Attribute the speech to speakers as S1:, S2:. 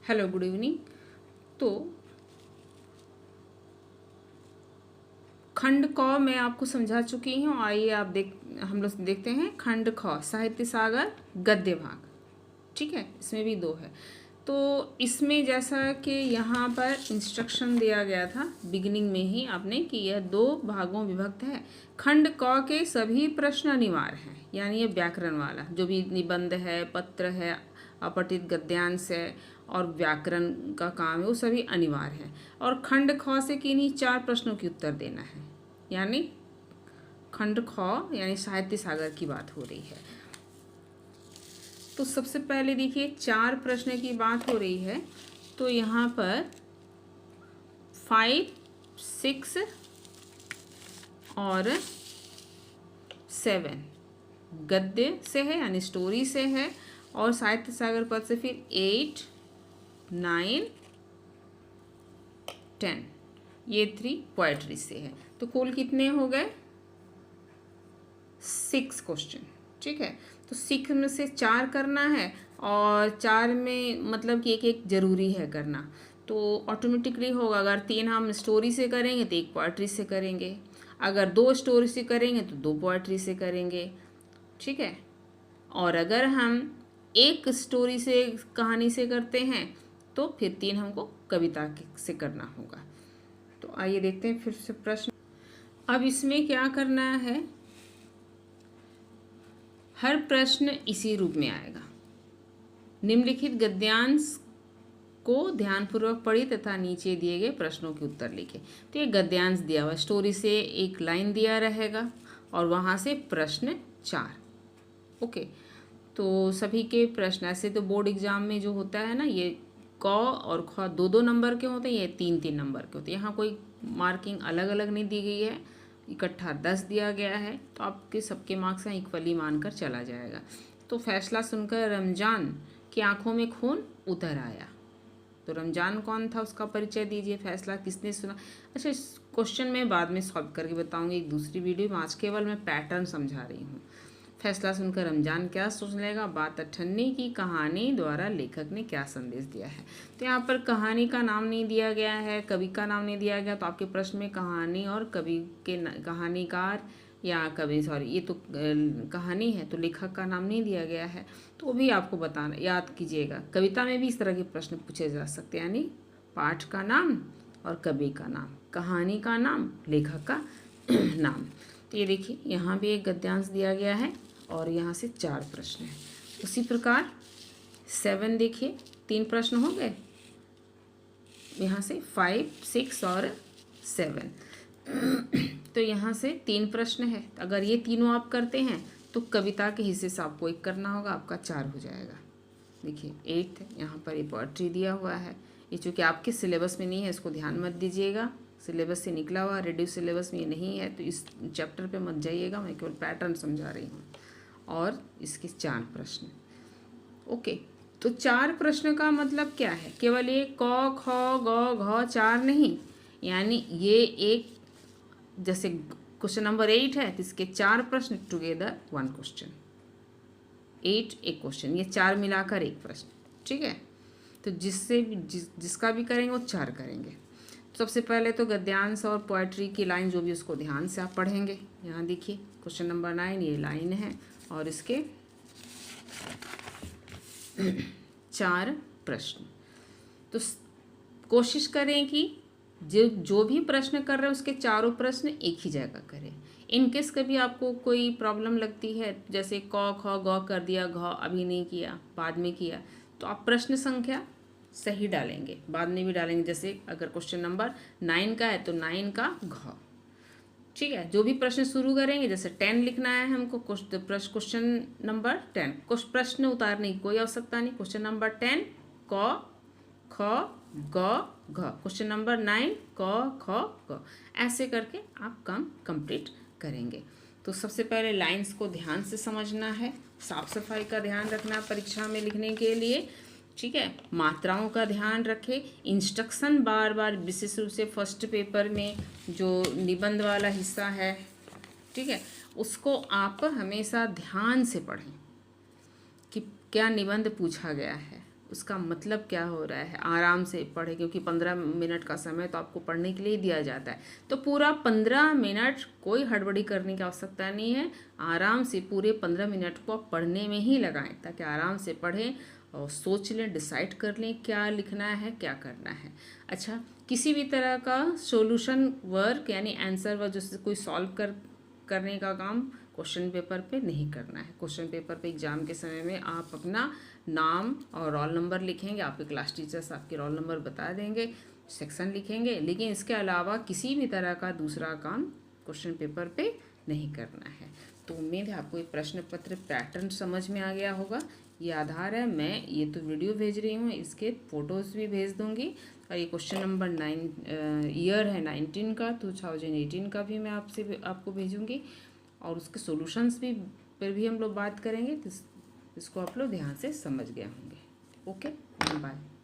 S1: Hello, good evening. तो खंड क मैं आपको समझा चुकी हूँ। आइए हम लोग देखते हैं खंड ख, साहित्य सागर गद्य भाग। ठीक है, इसमें भी 2 है। तो इसमें जैसा कि यहाँ पर इंस्ट्रक्शन दिया गया था बिगिनिंग में ही आपने कि यह 2 भागों विभक्त है। खंड क के सभी प्रश्न अनिवार्य हैं, यानी ये व्याकरण वाला जो भी निबंध है, पत्र है, अपठित गद्यांश है और व्याकरण का काम है, वो सभी अनिवार्य है। और खंड ख से किन्हीं 4 प्रश्नों की उत्तर देना है, यानी खंड ख यानी साहित्य सागर की बात हो रही है। तो सबसे पहले देखिए 4 प्रश्न की बात हो रही है। तो यहाँ पर 5, 6 और 7 गद्य से है, यानी स्टोरी से है। और साहित्य सागर पद से फिर 8, 9, 10 ये 3 पोएट्री से है। तो कुल कितने हो गए? 6 क्वेश्चन। ठीक है, तो 6 में से 4 करना है और 4 में मतलब कि एक एक जरूरी है करना। तो ऑटोमेटिकली होगा, अगर 3 हम स्टोरी से करेंगे तो 1 पोएट्री से करेंगे, अगर 2 स्टोरी से करेंगे तो 2 पोएट्री से करेंगे। ठीक है, और अगर हम 1 स्टोरी से कहानी से करते हैं तो फिर 3 हमको कविता से करना होगा। तो आइए देखते हैं फिर से प्रश्न। अब इसमें क्या करना है, हर प्रश्न इसी रूप में आएगा। निम्नलिखित गद्यांश को ध्यानपूर्वक पढ़ी तथा नीचे दिए गए प्रश्नों के उत्तर लिखे। तो ये गद्यांश दिया हुआ, स्टोरी से एक लाइन दिया रहेगा और वहाँ से प्रश्न 4। ओके, तो सभी के प्रश्न ऐसे तो बोर्ड एग्जाम में जो होता है ना, ये क और ख 2-2 नंबर के होते हैं, ये 3-3 नंबर के होते हैं। यहाँ कोई मार्किंग अलग अलग नहीं दी गई है, इकट्ठा 10 दिया गया है। तो आपके सबके मार्क्स यहाँ इक्वली मानकर चला जाएगा। तो फैसला सुनकर रमजान की आंखों में खून उतर आया। तो रमजान कौन था, उसका परिचय दीजिए। फैसला किसने सुना? अच्छा, इस क्वेश्चन में बाद में सॉल्व करके बताऊंगी एक दूसरी वीडियो में, आज केवल मैं पैटर्न समझा रही हूँ। फैसला सुनकर रमजान क्या सोच लेगा, बात अठन्नी की कहानी द्वारा लेखक ने क्या संदेश दिया है। तो यहाँ पर कहानी का नाम नहीं दिया गया है, कवि का नाम नहीं दिया गया। तो आपके प्रश्न में कहानी और कवि के कहानीकार या कवि, सॉरी ये तो कहानी है तो लेखक का नाम नहीं दिया गया है। तो वो भी आपको बताना, याद कीजिएगा। कविता में भी इस तरह के प्रश्न पूछे जा सकते हैं, यानी पाठ का नाम और कवि का नाम, कहानी का नाम, लेखक का नाम। तो ये देखिए यहाँ भी एक गद्यांश दिया गया है और यहाँ से 4 प्रश्न हैं। उसी प्रकार 7 देखिए 3 प्रश्न हो गए, यहाँ से 5, 6 और 7। तो यहाँ से 3 प्रश्न है। अगर ये तीनों आप करते हैं तो कविता के हिस्से से आपको 1 करना होगा, आपका 4 हो जाएगा। देखिए 8 यहाँ पर ये पोएट्री दिया हुआ है। ये चूँकि आपके सिलेबस में नहीं है, इसको ध्यान मत दीजिएगा, सिलेबस से निकला हुआ, रेड्यूस सिलेबस में ये नहीं है, तो इस चैप्टर पे मत जाइएगा, मैं केवल पैटर्न समझा रही हूँ। और इसके 4 प्रश्न। ओके, तो 4 प्रश्न का मतलब क्या है? केवल ये क ख ग घ 4 नहीं, यानी ये एक, जैसे क्वेश्चन नंबर 8 है तो इसके 4 प्रश्न टुगेदर 1 क्वेश्चन। 8 एक क्वेश्चन, ये 4 मिलाकर 1 प्रश्न। ठीक है, तो जिससे भी जिसका भी करेंगे वो 4 करेंगे। तो सबसे पहले तो गद्यांश और पोएट्री की लाइन जो भी, उसको ध्यान से आप पढ़ेंगे। यहाँ देखिए क्वेश्चन नंबर 9 ये लाइन है और इसके 4 प्रश्न। तो कोशिश करें कि जो भी प्रश्न कर रहे हैं उसके चारों प्रश्न एक ही जगह करें। इनकेस कभी आपको कोई प्रॉब्लम लगती है, जैसे क ख ग कर दिया, घ अभी नहीं किया, बाद में किया, तो आप प्रश्न संख्या सही डालेंगे, बाद में भी डालेंगे। जैसे अगर क्वेश्चन नंबर 9 का है तो 9 का घ। ठीक है, जो भी प्रश्न शुरू करेंगे, जैसे 10 लिखना है हमको, क्वेश्चन नंबर 10, प्रश्न उतारने की कोई आवश्यकता नहीं। क्वेश्चन नंबर 10 क ख ग घ, क्वेश्चन नंबर 9 क ख ग, ऐसे करके आप काम कंप्लीट करेंगे। तो सबसे पहले लाइंस को ध्यान से समझना है, साफ सफाई का ध्यान रखना परीक्षा में लिखने के लिए। ठीक है, मात्राओं का ध्यान रखें, इंस्ट्रक्शन बार बार, विशेष रूप से फर्स्ट पेपर में जो निबंध वाला हिस्सा है, ठीक है, उसको आप हमेशा ध्यान से पढ़ें कि क्या निबंध पूछा गया है, उसका मतलब क्या हो रहा है, आराम से पढ़े, क्योंकि 15 मिनट का समय तो आपको पढ़ने के लिए ही दिया जाता है। तो पूरा 15 मिनट कोई हड़बड़ी करने की आवश्यकता नहीं है, आराम से पूरे 15 मिनट को आप पढ़ने में ही लगाएं, ताकि आराम से पढ़ें और सोच लें, डिसाइड कर लें क्या लिखना है, क्या करना है। अच्छा, किसी भी तरह का सॉल्यूशन वर्क यानी आंसर वर्क, जैसे कोई सॉल्व करने का काम क्वेश्चन पेपर पे नहीं करना है। क्वेश्चन पेपर पे एग्जाम के समय में आप अपना नाम और रोल नंबर लिखेंगे, आपके क्लास टीचर्स आपके रोल नंबर बता देंगे, सेक्शन लिखेंगे, लेकिन इसके अलावा किसी भी तरह का दूसरा काम क्वेश्चन पेपर पे नहीं करना है। तो उम्मीद है आपको ये प्रश्न पत्र पैटर्न समझ में आ गया होगा। ये आधार है, मैं ये तो वीडियो भेज रही हूँ, इसके फ़ोटोज़ भी भेज दूँगी, और ये क्वेश्चन नंबर 9 ईयर है 19 का, 2018 का भी मैं आपको भेजूँगी, और उसके सॉल्यूशंस भी पर भी हम लोग बात करेंगे, तो इसको आप लोग ध्यान से समझ गए होंगे। Okay, bye.